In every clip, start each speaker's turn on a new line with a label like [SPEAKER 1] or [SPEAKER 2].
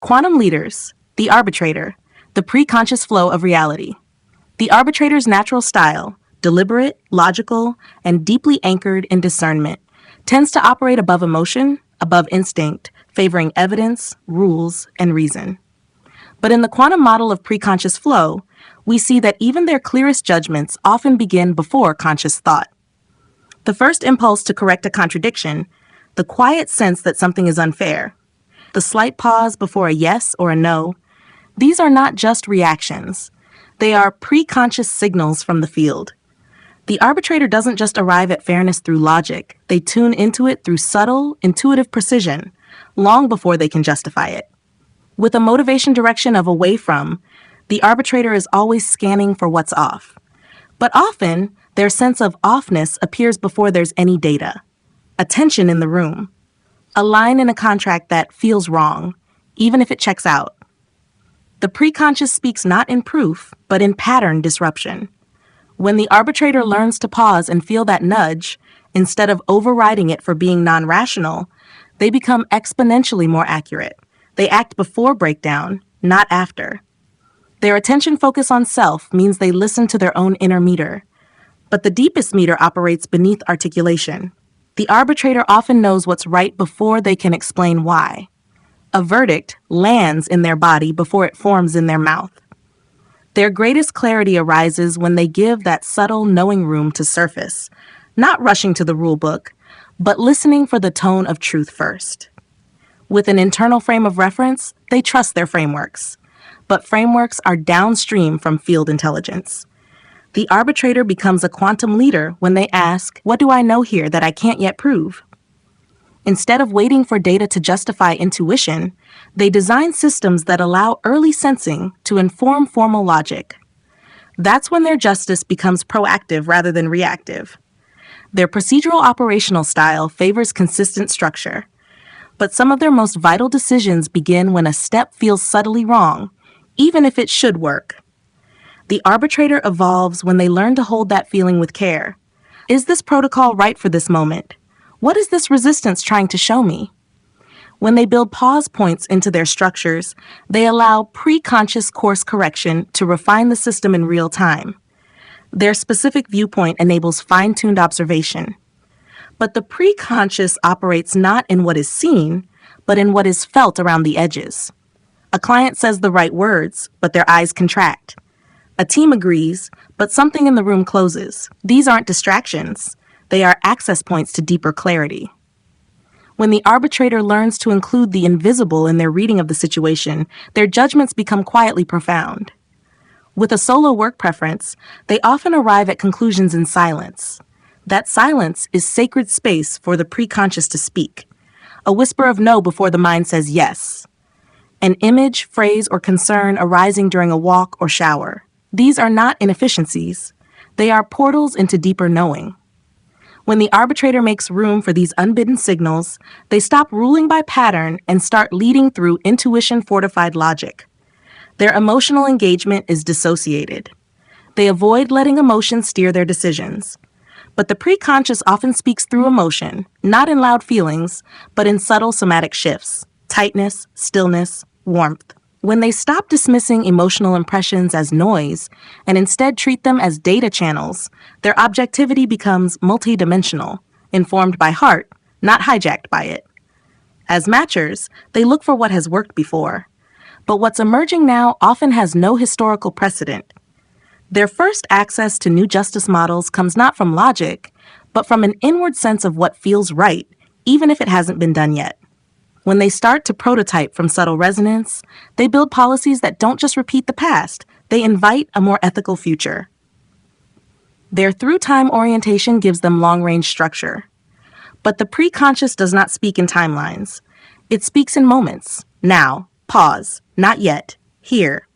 [SPEAKER 1] Quantum leaders, the arbitrator, the preconscious flow of reality. The arbitrator's natural style, deliberate, logical, and deeply anchored in discernment, tends to operate above emotion, above instinct, favoring evidence, rules, and reason. But in the quantum model of preconscious flow, we see that even their clearest judgments often begin before conscious thought. The first impulse to correct a contradiction, the quiet sense that something is unfair, the slight pause before a yes or a no, these are not just reactions. They are preconscious signals from the field. The arbitrator doesn't just arrive at fairness through logic. They tune into it through subtle, intuitive precision, long before they can justify it. With a motivation direction of away from, the arbitrator is always scanning for what's off. But often, their sense of offness appears before there's any data. A tension in the room. A line in a contract that feels wrong, even if it checks out. The preconscious speaks not in proof, but in pattern disruption. When the arbitrator learns to pause and feel that nudge, instead of overriding it for being non-rational, they become exponentially more accurate. They act before breakdown, not after. Their attention focus on self means they listen to their own inner meter. But the deepest meter operates beneath articulation. The arbitrator often knows what's right before they can explain why. A verdict lands in their body before it forms in their mouth. Their greatest clarity arises when they give that subtle knowing room to surface, not rushing to the rule book, but listening for the tone of truth first. With an internal frame of reference, they trust their frameworks. But frameworks are downstream from field intelligence. The arbitrator becomes a quantum leader when they ask, what do I know here that I can't yet prove? Instead of waiting for data to justify intuition, they design systems that allow early sensing to inform formal logic. That's when their justice becomes proactive rather than reactive. Their procedural operational style favors consistent structure. But some of their most vital decisions begin when a step feels subtly wrong, even if it should work. The arbitrator evolves when they learn to hold that feeling with care. Is this protocol right for this moment? What is this resistance trying to show me? When they build pause points into their structures, they allow preconscious course correction to refine the system in real time. Their specific viewpoint enables fine-tuned observation. But the preconscious operates not in what is seen, but in what is felt around the edges. A client says the right words, but their eyes contract. A team agrees, but something in the room closes. These aren't distractions. They are access points to deeper clarity. When the arbitrator learns to include the invisible in their reading of the situation, their judgments become quietly profound. With a solo work preference, they often arrive at conclusions in silence. That silence is sacred space for the preconscious to speak. A whisper of no before the mind says yes. An image, phrase, or concern arising during a walk or shower. These are not inefficiencies. They are portals into deeper knowing. When the arbitrator makes room for these unbidden signals, they stop ruling by pattern and start leading through intuition-fortified logic. Their emotional engagement is dissociated. They avoid letting emotion steer their decisions. But the preconscious often speaks through emotion, not in loud feelings, but in subtle somatic shifts, tightness, stillness, warmth. When they stop dismissing emotional impressions as noise and instead treat them as data channels, their objectivity becomes multidimensional, informed by heart, not hijacked by it. As matchers, they look for what has worked before. But what's emerging now often has no historical precedent. Their first access to new justice models comes not from logic, but from an inward sense of what feels right, even if it hasn't been done yet. When they start to prototype from subtle resonance, they build policies that don't just repeat the past, they invite a more ethical future. Their through-time orientation gives them long-range structure. But the preconscious does not speak in timelines. It speaks in moments. Now, pause, not yet, here.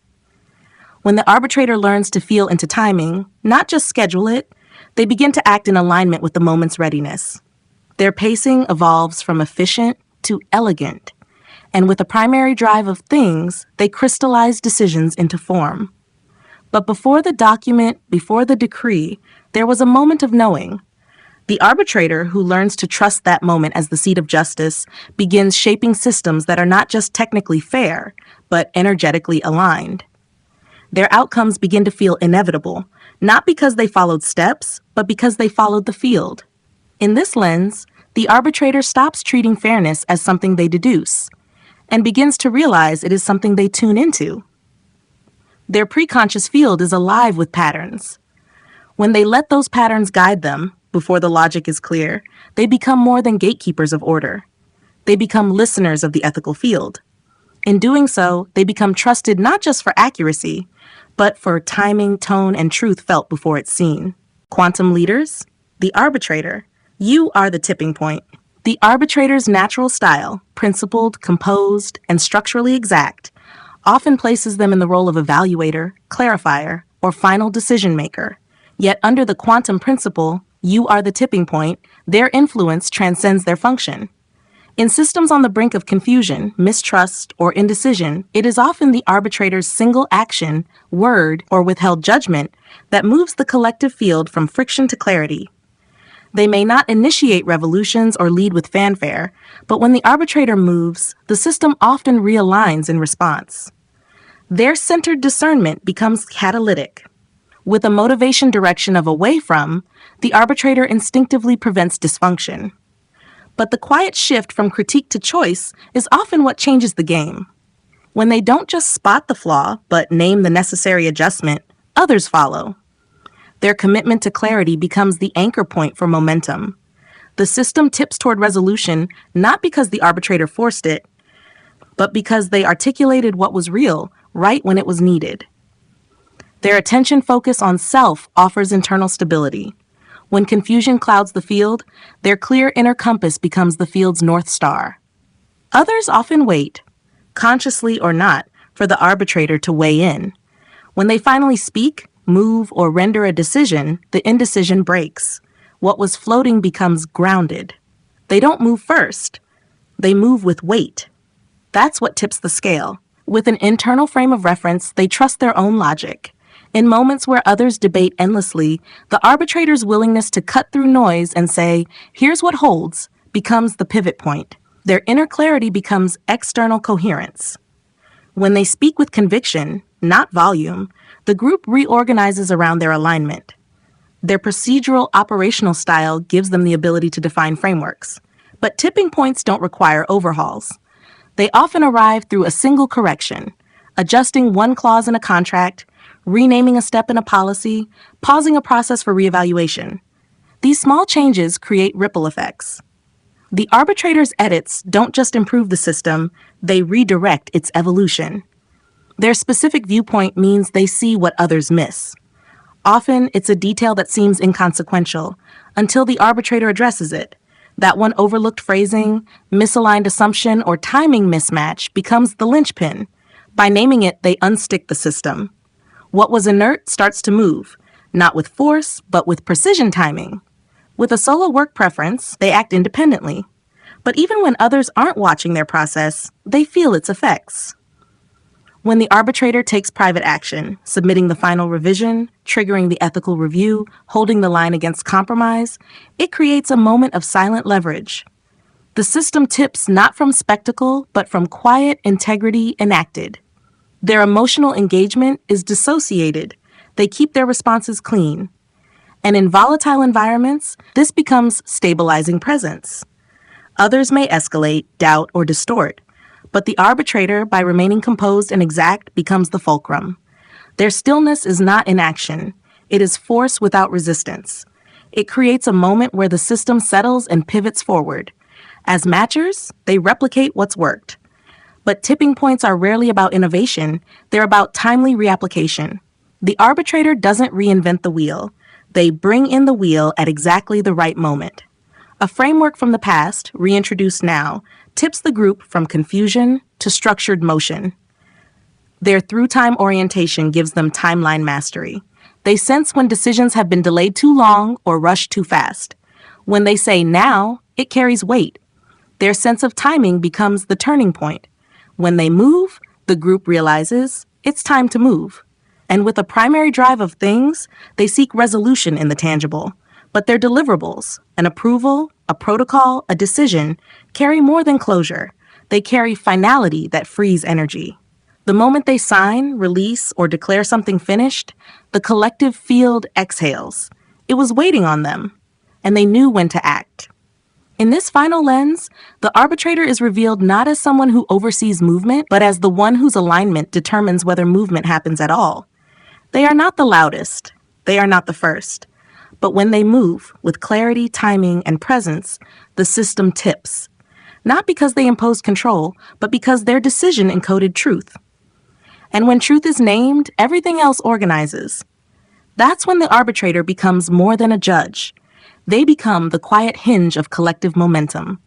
[SPEAKER 1] When the arbitrator learns to feel into timing, not just schedule it, they begin to act in alignment with the moment's readiness. Their pacing evolves from efficient to elegant, and with a primary drive of things, they crystallize decisions into form. But before the document, before the decree, there was a moment of knowing, The arbitrator, who learns to trust that moment as the seat of justice, begins shaping systems that are not just technically fair, but energetically aligned. Their outcomes begin to feel inevitable, not because they followed steps, but because they followed the field. In this lens, the arbitrator stops treating fairness as something they deduce, and begins to realize it is something they tune into. Their preconscious field is alive with patterns. When they let those patterns guide them, before the logic is clear, they become more than gatekeepers of order. They become listeners of the ethical field. In doing so, they become trusted not just for accuracy, but for timing, tone, and truth felt before it's seen. Quantum leaders, the arbitrator, you are the tipping point. The arbitrator's natural style, principled, composed, and structurally exact, often places them in the role of evaluator, clarifier, or final decision maker. Yet under the quantum principle, you are the tipping point, their influence transcends their function. In systems on the brink of confusion, mistrust, or indecision, it is often the arbitrator's single action, word, or withheld judgment that moves the collective field from friction to clarity. They may not initiate revolutions or lead with fanfare, but when the arbitrator moves, the system often realigns in response. Their centered discernment becomes catalytic. With a motivation direction of away from, the arbitrator instinctively prevents dysfunction. But the quiet shift from critique to choice is often what changes the game. When they don't just spot the flaw, but name the necessary adjustment, others follow. Their commitment to clarity becomes the anchor point for momentum. The system tips toward resolution not because the arbitrator forced it, but because they articulated what was real right when it was needed. Their attention focus on self offers internal stability. When confusion clouds the field, their clear inner compass becomes the field's north star. Others often wait, consciously or not, for the arbitrator to weigh in. When they finally speak, move, or render a decision, the indecision breaks. What was floating becomes grounded. They don't move first. They move with weight. That's what tips the scale. With an internal frame of reference, they trust their own logic. In moments where others debate endlessly, the arbitrator's willingness to cut through noise and say, here's what holds, becomes the pivot point. Their inner clarity becomes external coherence. When they speak with conviction, not volume, the group reorganizes around their alignment. Their procedural operational style gives them the ability to define frameworks. But tipping points don't require overhauls. They often arrive through a single correction, adjusting one clause in a contract, renaming a step in a policy, pausing a process for reevaluation. These small changes create ripple effects. The arbitrator's edits don't just improve the system, they redirect its evolution. Their specific viewpoint means they see what others miss. Often, it's a detail that seems inconsequential until the arbitrator addresses it. That one overlooked phrasing, misaligned assumption, or timing mismatch becomes the linchpin. By naming it, they unstick the system. What was inert starts to move, not with force, but with precision timing. With a solo work preference, they act independently. But even when others aren't watching their process, they feel its effects. When the arbitrator takes private action, submitting the final revision, triggering the ethical review, holding the line against compromise, it creates a moment of silent leverage. The system tips not from spectacle, but from quiet integrity enacted. Their emotional engagement is dissociated. They keep their responses clean. And in volatile environments, this becomes stabilizing presence. Others may escalate, doubt, or distort, but the arbitrator, by remaining composed and exact, becomes the fulcrum. Their stillness is not inaction. It is force without resistance. It creates a moment where the system settles and pivots forward. As matchers, they replicate what's worked. But tipping points are rarely about innovation, they're about timely reapplication. The arbitrator doesn't reinvent the wheel. They bring in the wheel at exactly the right moment. A framework from the past, reintroduced now, tips the group from confusion to structured motion. Their through-time orientation gives them timeline mastery. They sense when decisions have been delayed too long or rushed too fast. When they say now, it carries weight. Their sense of timing becomes the turning point. When they move, the group realizes it's time to move. And with a primary drive of things, they seek resolution in the tangible. But their deliverables, an approval, a protocol, a decision, carry more than closure. They carry finality that frees energy. The moment they sign, release, or declare something finished, the collective field exhales. It was waiting on them, and they knew when to act. In this final lens, the arbitrator is revealed not as someone who oversees movement, but as the one whose alignment determines whether movement happens at all. They are not the loudest. They are not the first. But when they move, with clarity, timing, and presence, the system tips. Not because they imposed control, but because their decision encoded truth. And when truth is named, everything else organizes. That's when the arbitrator becomes more than a judge. They become the quiet hinge of collective momentum.